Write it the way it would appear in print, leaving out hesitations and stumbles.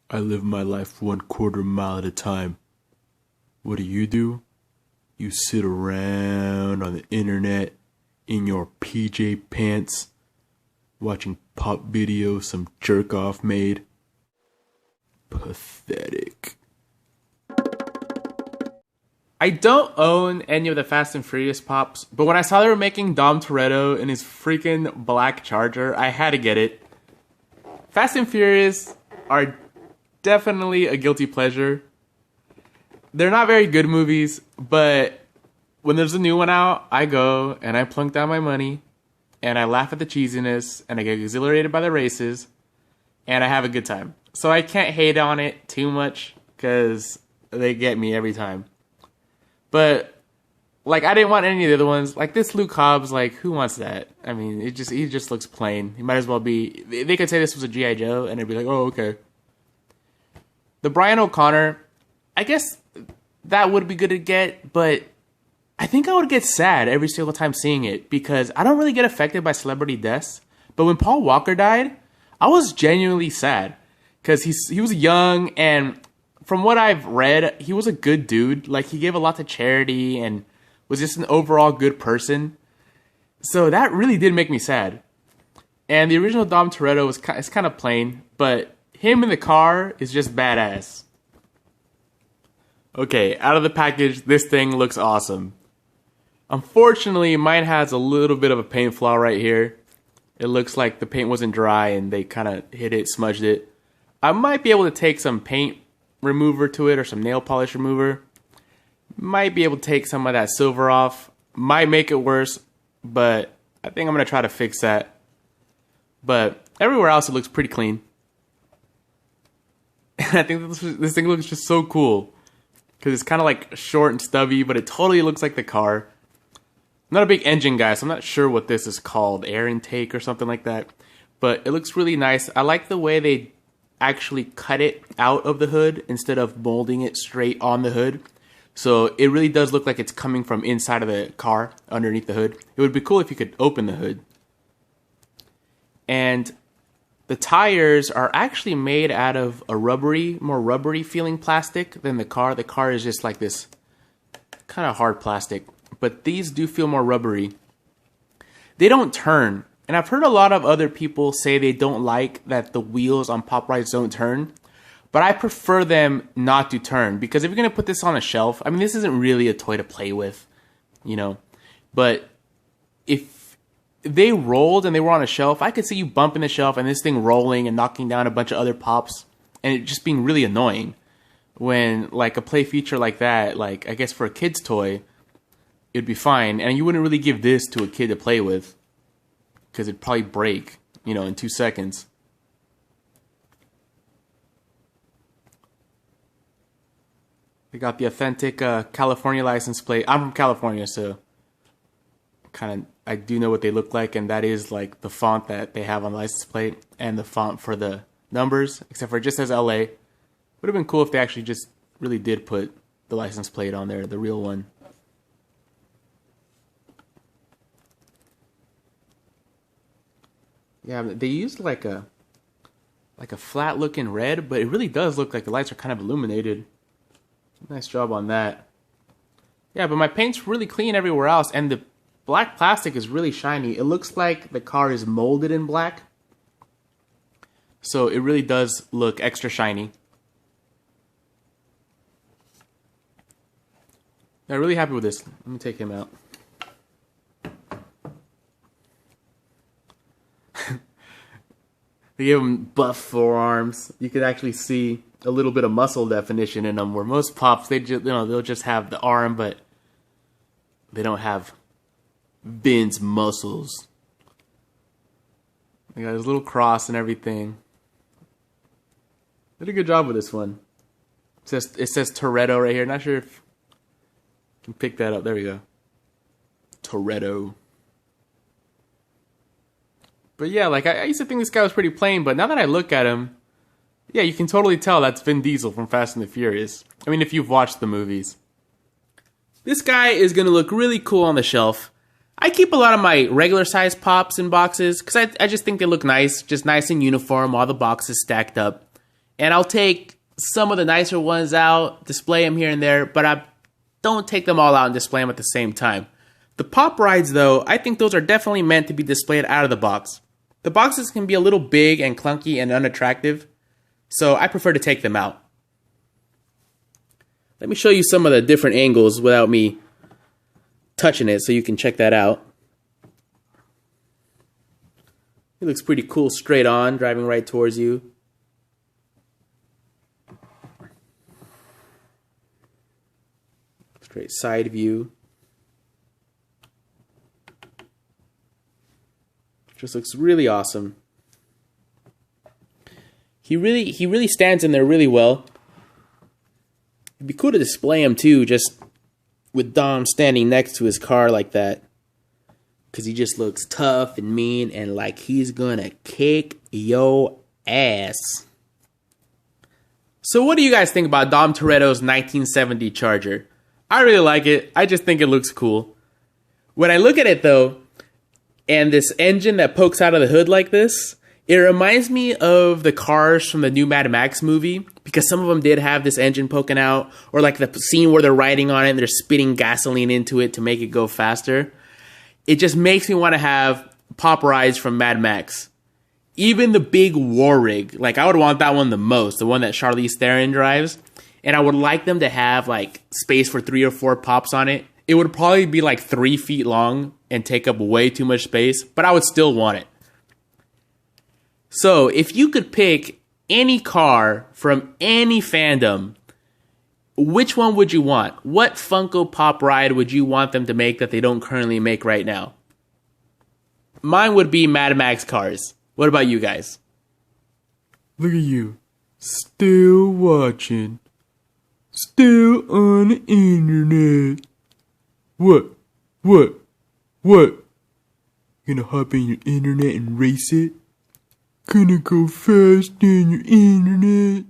I live my life 1/4 mile at a time. What do? You sit around on the internet in your PJ pants, watching pop videos some jerk off made. Pathetic. I don't own any of the Fast and Furious pops, but when I saw they were making Dom Toretto in his freaking black Charger, I had to get it. Fast and Furious are definitely a guilty pleasure. They're not very good movies, but when there's a new one out, I go and I plunk down my money and I laugh at the cheesiness and I get exhilarated by the races and I have a good time. So I can't hate on it too much because they get me every time. But like, I didn't want any of the other ones. Like this Luke Hobbs, like who wants that? I mean, he just looks plain. He might as well be. They could say this was a G.I. Joe, and it'd be like, oh, okay. The Brian O'Connor, I guess that would be good to get, but I think I would get sad every single time seeing it because I don't really get affected by celebrity deaths. But when Paul Walker died, I was genuinely sad because he was young and. From what I've read, he was a good dude. Like, he gave a lot to charity and was just an overall good person. So that really did make me sad. And the original Dom Toretto is kind of plain, but him in the car is just badass. Okay, out of the package, this thing looks awesome. Unfortunately, mine has a little bit of a paint flaw right here. It looks like the paint wasn't dry and they kind of hit it, smudged it. I might be able to take some paint remover to it or some nail polish remover. Might be able to take some of that silver off. Might make it worse, but I think I'm going to try to fix that. But everywhere else it looks pretty clean. And I think this thing looks just so cool. Because it's kind of like short and stubby, but it totally looks like the car. I'm not a big engine guy, so I'm not sure what this is called. Air intake or something like that. But it looks really nice. I like the way they actually cut it out of the hood instead of molding it straight on the hood. So it really does look like it's coming from inside of the car underneath the hood. It would be cool if you could open the hood. And the tires are actually made out of a more rubbery feeling plastic than the car. The car is just like this kind of hard plastic, but these do feel more rubbery. They don't turn. And I've heard a lot of other people say they don't like that the wheels on Pop Rides don't turn. But I prefer them not to turn. Because if you're going to put this on a shelf, I mean, this isn't really a toy to play with, you know. But if they rolled and they were on a shelf, I could see you bumping the shelf and this thing rolling and knocking down a bunch of other pops. And it just being really annoying. When, like, a play feature like that, like, I guess for a kid's toy, it'd be fine. And you wouldn't really give this to a kid to play with. Because it'd probably break, you know, in 2 seconds. They got the authentic California license plate. I'm from California, so I do know what they look like, and that is like the font that they have on the license plate and the font for the numbers, except for it just says LA. Would have been cool if they actually just really did put the license plate on there, the real one. Yeah, they used like a flat looking red, but it really does look like the lights are kind of illuminated. Nice job on that. Yeah, but my paint's really clean everywhere else, and the black plastic is really shiny. It looks like the car is molded in black. So it really does look extra shiny. I'm really happy with this. Let me take him out. They gave him buff forearms. You could actually see a little bit of muscle definition in them. Where most pops, they'll just have the arm, but they don't have Ben's muscles. They got his little cross and everything. Did a good job with this one. It says Toretto right here. Not sure if you can pick that up. There we go. Toretto. But yeah, like, I used to think this guy was pretty plain, but now that I look at him, yeah, you can totally tell that's Vin Diesel from Fast and the Furious. I mean, if you've watched the movies. This guy is going to look really cool on the shelf. I keep a lot of my regular size pops in boxes, because I just think they look nice, just nice and uniform, all the boxes stacked up. And I'll take some of the nicer ones out, display them here and there, but I don't take them all out and display them at the same time. The pop rides, though, I think those are definitely meant to be displayed out of the box. The boxes can be a little big and clunky and unattractive, so I prefer to take them out. Let me show you some of the different angles without me touching it so you can check that out. It looks pretty cool straight on, driving right towards you. Straight side view. Just looks really awesome. He really stands in there really well. It'd be cool to display him too, just with Dom standing next to his car like that. Because he just looks tough and mean and like he's gonna kick your ass. So what do you guys think about Dom Toretto's 1970 Charger? I really like it. I just think it looks cool. When I look at it though, and this engine that pokes out of the hood like this, it reminds me of the cars from the new Mad Max movie, because some of them did have this engine poking out, or like the scene where they're riding on it and they're spitting gasoline into it to make it go faster. It just makes me want to have pop rides from Mad Max. Even the big war rig, like I would want that one the most, the one that Charlize Theron drives. And I would like them to have like space for 3 or 4 pops on it. It would probably be like 3 feet long and take up way too much space, but I would still want it. So if you could pick any car from any fandom, which one would you want? What Funko Pop ride would you want them to make that they don't currently make right now? Mine would be Mad Max cars. What about you guys? Look at you. Still watching. Still on the internet. What? Gonna hop in your internet and race it? Gonna go fast in your internet?